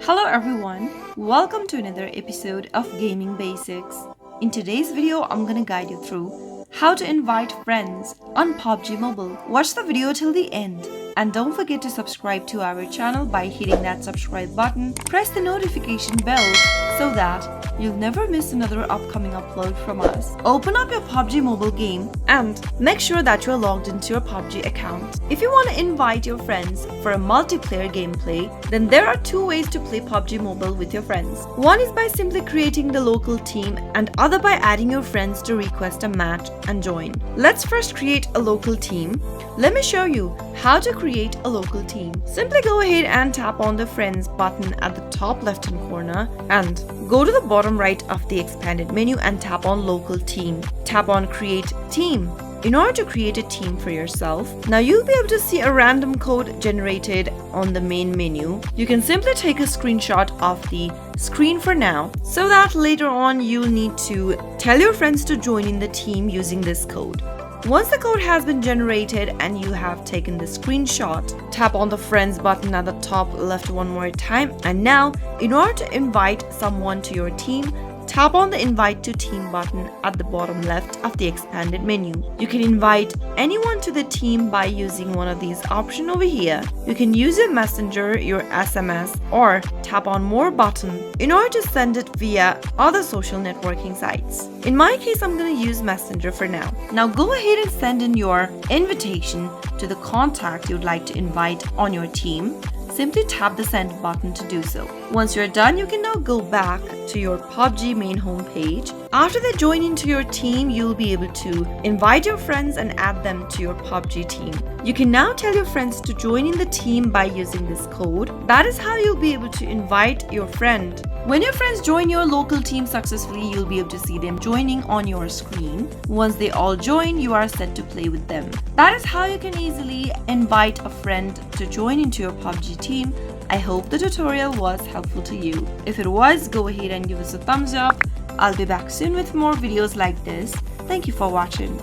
Hello everyone, welcome to another episode of Gaming Basics. In today's video, I'm gonna guide you through how to invite friends on PUBG Mobile. Watch the video till the end and don't forget to subscribe to our channel by hitting that subscribe button. Press the notification bell so that you'll never miss another upcoming upload from us. Open up your PUBG Mobile game and make sure that you're logged into your PUBG account. If you want to invite your friends for a multiplayer gameplay, then there are two ways to play PUBG Mobile with your friends. One is by simply creating the local team and other by adding your friends to request a match and join. Let's first create a local team. Let me show you how to create a local team. Simply go ahead and tap on the friends button at the top left hand corner and go to the bottom right of the expanded menu and tap on local team. Tap on create team. In order to create a team for yourself, now you'll be able to see a random code generated on the main menu. You can simply take a screenshot of the screen for now, so that later on you'll need to tell your friends to join in the team using this code. Once the code has been generated and you have taken the screenshot, tap on the friends button at the top left one more time, and now in order to invite someone to your team, tap on the invite to team button at the bottom left of the expanded menu. You can invite anyone to the team by using one of these options over here. You can use your messenger, your SMS, or tap on more button in order to send it via other social networking sites. In my case, I'm going to use messenger for now. Now go ahead and send in your invitation to the contact you'd like to invite on your team. Simply tap the send button to do so. Once you're done, you can now go back to your PUBG main home page. After they join into your team, you'll be able to invite your friends and add them to your PUBG team. You can now tell your friends to join in the team by using this code. That is how you'll be able to invite your friend. When your friends join your local team successfully, you'll be able to see them joining on your screen. Once they all join, you are set to play with them. That is how you can easily invite a friend to join into your PUBG team. I hope the tutorial was helpful to you. If it was, go ahead and give us a thumbs up. I'll be back soon with more videos like this. Thank you for watching.